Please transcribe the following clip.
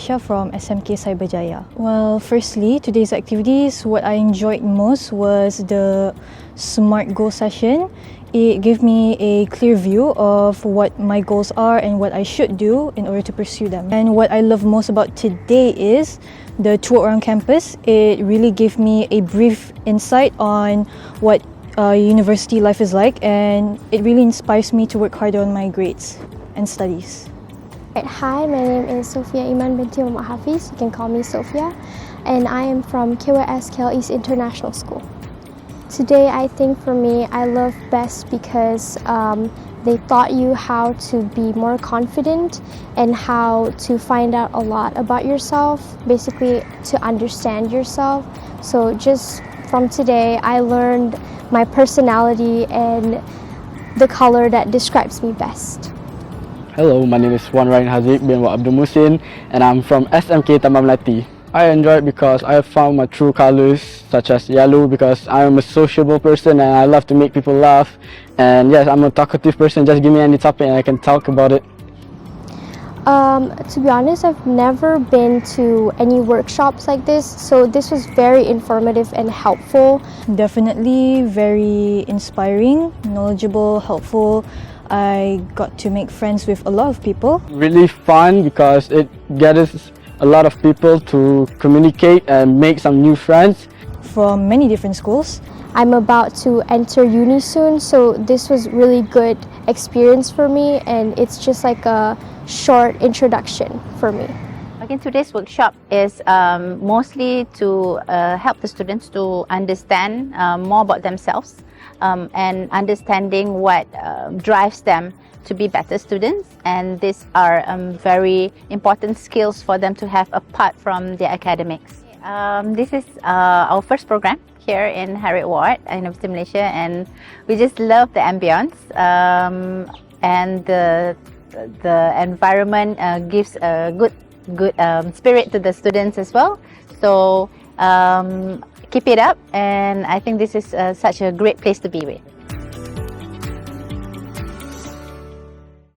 Aisha from SMK Cyberjaya. Well, firstly, today's activities, what I enjoyed most was the SMART goal session. It gave me a clear view of what my goals are and what I should do in order to pursue them. And what I love most about today is the tour around campus. It really gave me a brief insight on what university life is like, and it really inspires me to work harder on my grades and studies. Hi, my name is Sophia Iman binti Muhammad Hafiz. You can call me Sophia, and I am from KWS KL East International School. Today, I think for me, I love best because they taught you how to be more confident and how to find out a lot about yourself, basically to understand yourself. So just from today, I learned my personality and the color that describes me best. Hello, my name is Wan Ryan Haziq bin Abdul Musin, and I'm from SMK Taman Melati. I enjoy it because I have found my true colors, such as yellow, because I am a sociable person and I love to make people laugh. And yes, I'm a talkative person. Just give me any topic and I can talk about it. To be honest, I've never been to any workshops like this, so this was very informative and helpful. Definitely very inspiring, knowledgeable, helpful. I got to make friends with a lot of people. Really fun because it gathers a lot of people to communicate and make some new friends From many different schools. I'm about to enter uni soon, so this was really good experience for me, and it's just like a short introduction for me. Again, today's workshop is mostly to help the students to understand more about themselves and understanding what drives them to be better students, and these are very important skills for them to have apart from their academics. This is our first program here in Heriot-Watt, University of Malaysia, and we just love the ambience and the environment gives a good spirit to the students as well. So keep it up, and I think this is such a great place to be with.